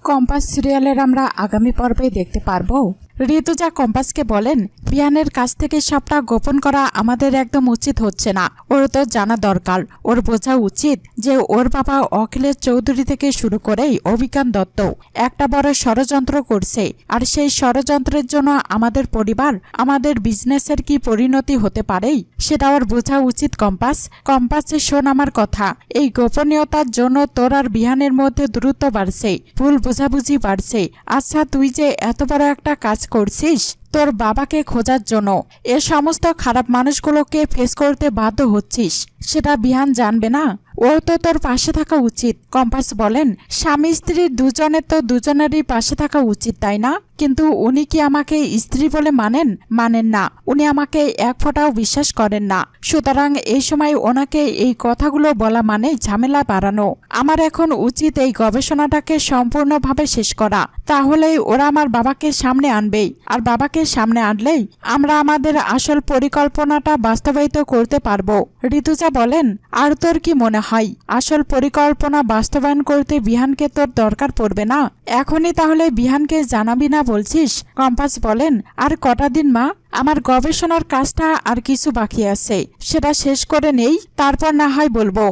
Compass সিরিয়ালের আমরা আগামী পর্বে দেখতে পারবো ঋতুজা কম্পাসকে বলেন, বিহানের কাছ থেকে সবটা গোপন করা আমাদের একদম উচিত হচ্ছে না। ওর তো জানা দরকার, ওর বোঝা উচিত যে ওর বাবা অখিলেশ চৌধুরী থেকে শুরু করেই অভিজ্ঞান দত্ত একটা বড় ষড়যন্ত্র করছে। আর সেই ষড়যন্ত্রের জন্য আমাদের পরিবার, আমাদের বিজনেসের কি পরিণতি হতে পারেই সেটা ওর বোঝা উচিত। কম্পাসে শোন আমার কথা, এই গোপনীয়তার জন্য তোর আর বিহানের মধ্যে দূরত্ব বাড়ছে, ভুল বোঝাবুঝি বাড়ছে। আচ্ছা, তুই যে এত বড় একটা কাজ করছিস তোর বাবাকে খোঁজার জন্য, এ সমস্ত খারাপ মানুষগুলোকে ফেস করতে বাধ্য হচ্ছিস, সেটা বিহান জানবে না? ও তো তোর পাশে থাকা উচিত। কম্পাস বলেন, স্বামী স্ত্রীর দুজনের তো দুজনেরই পাশে থাকা উচিত, তাই না? কিন্তু উনি কি আমাকে স্ত্রী বলে মানেন না। উনি আমাকে এক ফোঁটাও বিশ্বাস করেন না। সুতরাং এই সময় ওনাকে এই কথাগুলো বলা মানে ঝামেলা বাড়ানো। আমার এখন উচিত এই গবেষণাটাকে সম্পূর্ণভাবে শেষ করা, তাহলেই ওরা আমার বাবাকে সামনে আনবেই। আর বাবাকে সামনে আনলেই আমরা আমাদের আসল পরিকল্পনাটা বাস্তবায়িত করতে পারবো। ঋতুজা বলেন, আর তোর কি মনে হয় আসল পরিকল্পনা বাস্তবায়ন করতে বিহানকে তোর দরকার পড়বে না? এখনই তাহলে বিহানকে জানাবি না বলছিস? কম্পাস বলেন, আর কটা দিন মা, আমার গবেষণার কাজটা আর কিছু বাকি আছে, সেটা শেষ করে নেই, তারপর না হয় বলবো।